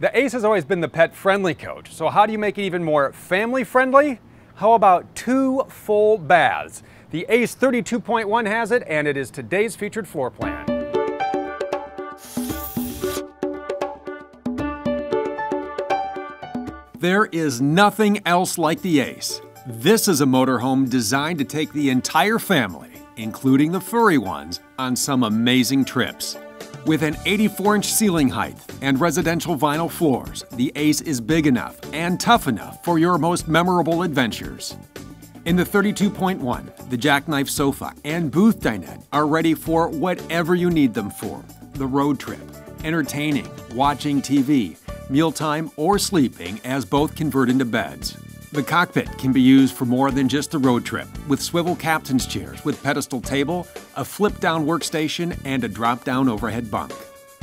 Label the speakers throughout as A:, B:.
A: The Ace has always been the pet-friendly coach, so how do you make it even more family-friendly? How about 2 full baths? The Ace 32.1 has it, and it is today's featured floor plan. There is nothing else like the Ace. This is a motorhome designed to take the entire family, including the furry ones, on some amazing trips. With an 84-inch ceiling height and residential vinyl floors, the Ace is big enough and tough enough for your most memorable adventures. In the 32.1, the jackknife sofa and booth dinette are ready for whatever you need them for. The road trip, entertaining, watching TV, mealtime, or sleeping, as both convert into beds. The cockpit can be used for more than just the road trip, with swivel captain's chairs with pedestal table, a flip-down workstation, and a drop-down overhead bunk.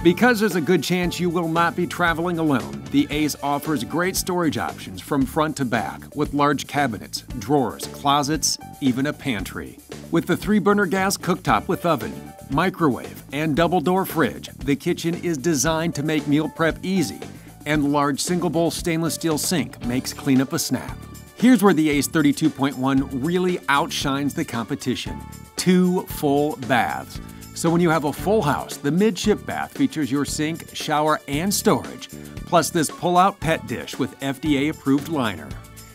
A: Because there's a good chance you will not be traveling alone, the Ace offers great storage options from front to back, with large cabinets, drawers, closets, even a pantry. With the 3-burner gas cooktop with oven, microwave, and double-door fridge, the kitchen is designed to make meal prep easy, and the large single-bowl stainless steel sink makes cleanup a snap. Here's where the Ace 32.1 really outshines the competition: 2 full baths. So when you have a full house, the midship bath features your sink, shower, and storage, plus this pull-out pet dish with FDA-approved liner.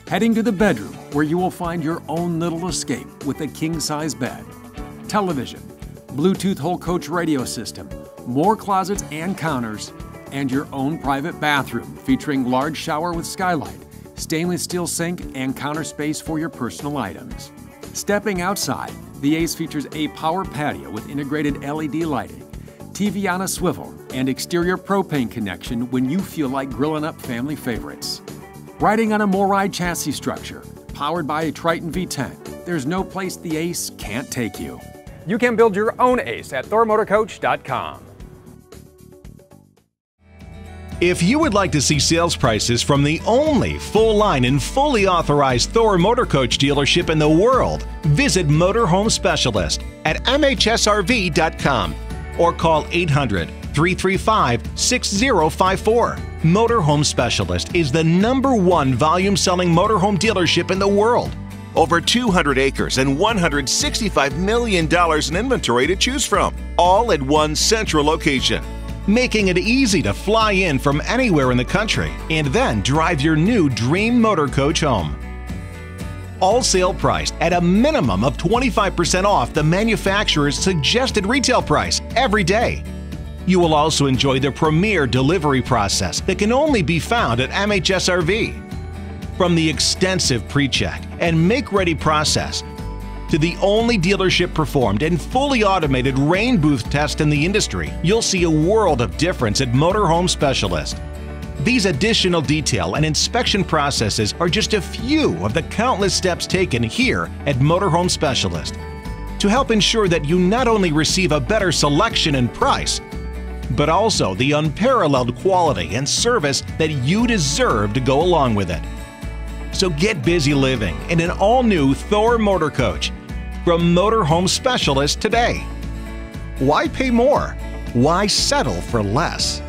A: Heading to the bedroom, where you will find your own little escape with a king-size bed, television, Bluetooth whole coach radio system, more closets and counters, and your own private bathroom featuring large shower with skylight, stainless steel sink, and counter space for your personal items. Stepping outside, the Ace features a power patio with integrated LED lighting, TV on a swivel, and exterior propane connection when you feel like grilling up family favorites. Riding on a MORRIDE chassis structure, powered by a Triton V10, there's no place the Ace can't take you. You can build your own Ace at thormotorcoach.com.
B: If you would like to see sales prices from the only full-line and fully authorized Thor Motor Coach dealership in the world, visit Motorhome Specialist at MHSRV.com or call 800-335-6054. Motorhome Specialist is the #1 volume-selling motorhome dealership in the world. Over 200 acres and $165 million in inventory to choose from, all at one central location, making it easy to fly in from anywhere in the country and then drive your new dream motor coach home. All sale priced at a minimum of 25% off the manufacturer's suggested retail price every day. You will also enjoy the premier delivery process that can only be found at MHSRV. From the extensive pre-check and make-ready process to the only dealership performed and fully automated rain booth test in the industry, you'll see a world of difference at Motorhome Specialist. These additional detail and inspection processes are just a few of the countless steps taken here at Motorhome Specialist to help ensure that you not only receive a better selection and price, but also the unparalleled quality and service that you deserve to go along with it. So get busy living in an all-new Thor Motor Coach from Motorhome Specialist today. Why pay more? Why settle for less?